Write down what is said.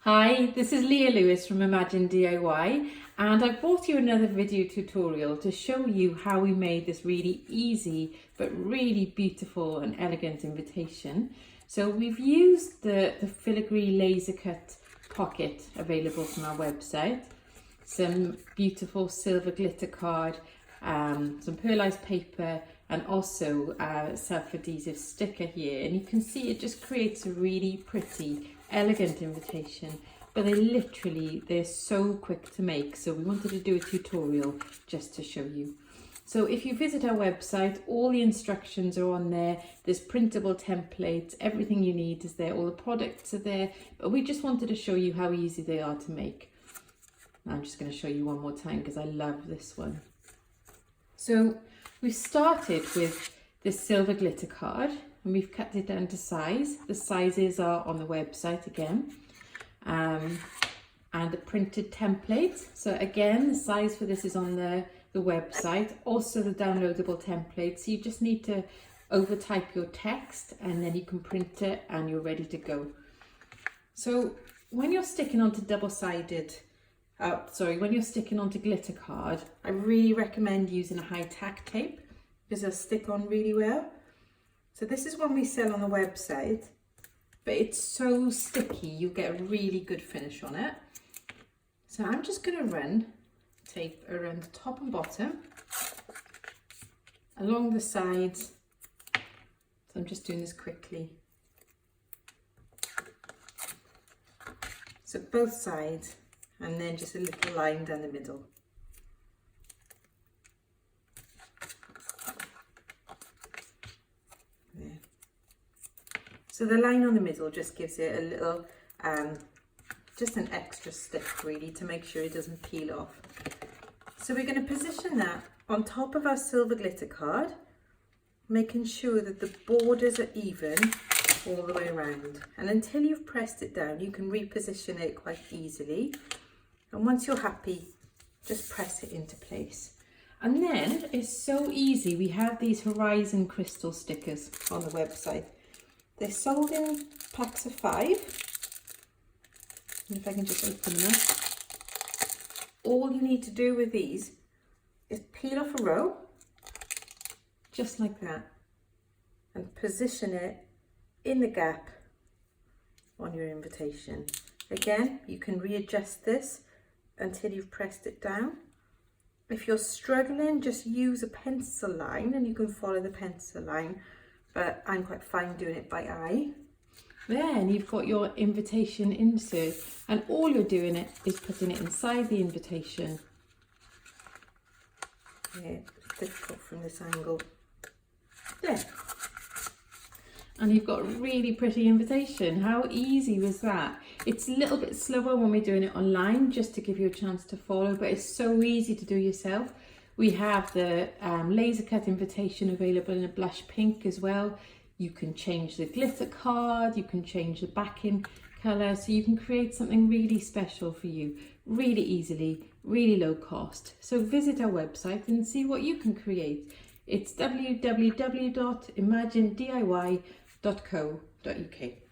Hi, this is Leah Lewis from Imagine DIY, and I brought you another video tutorial to show you how we made this really easy but really beautiful and elegant invitation. So we've used the filigree laser cut pocket available from our website, some beautiful silver glitter card, some pearlized paper, and also a self-adhesive sticker here, and you can see it just creates a really pretty elegant invitation, but they're so quick to make, so we wanted to do a tutorial just to show you. So if you visit our website, all the instructions are on there. There's printable templates, everything you need is there, all the products are there, but we just wanted to show you how easy they are to make. I'm just going to show you one more time because I love this one. So we've started with this silver glitter card and we've cut it down to size. The sizes are on the website again, and the printed template. So again, the size for this is on the website, also the downloadable template. So you just need to overtype your text and then you can print it and you're ready to go. So when you're sticking onto when you're sticking onto glitter card, I really recommend using a high tack tape because they'll stick on really well. So this is one we sell on the website, but it's so sticky, you get a really good finish on it. So I'm just going to run tape around the top and bottom, along the sides. So I'm just doing this quickly. So both sides, and then just a little line down the middle. There. So the line on the middle just gives it a little, just an extra stick really to make sure it doesn't peel off. So we're going to position that on top of our silver glitter card, making sure that the borders are even all the way around. And until you've pressed it down, you can reposition it quite easily. And once you're happy, just press it into place. And then it's so easy. We have these Horizon crystal stickers on the website. They're sold in packs of 5. And if I can just open them up. All you need to do with these is peel off a row, just like that, and position it in the gap on your invitation. Again, you can readjust this until you've pressed it down. If you're struggling, just use a pencil line and you can follow the pencil line, but I'm quite fine doing it by eye. Then you've got your invitation insert, and all you're doing is putting it inside the invitation. Yeah, it's difficult from this angle. There. And you've got a really pretty invitation. How easy was that? It's a little bit slower when we're doing it online, just to give you a chance to follow, but it's so easy to do yourself. We have the laser cut invitation available in a blush pink as well. You can change the glitter card, you can change the backing colour, so you can create something really special for you, really easily, really low cost. So visit our website and see what you can create. It's www.imaginediy.co.uk.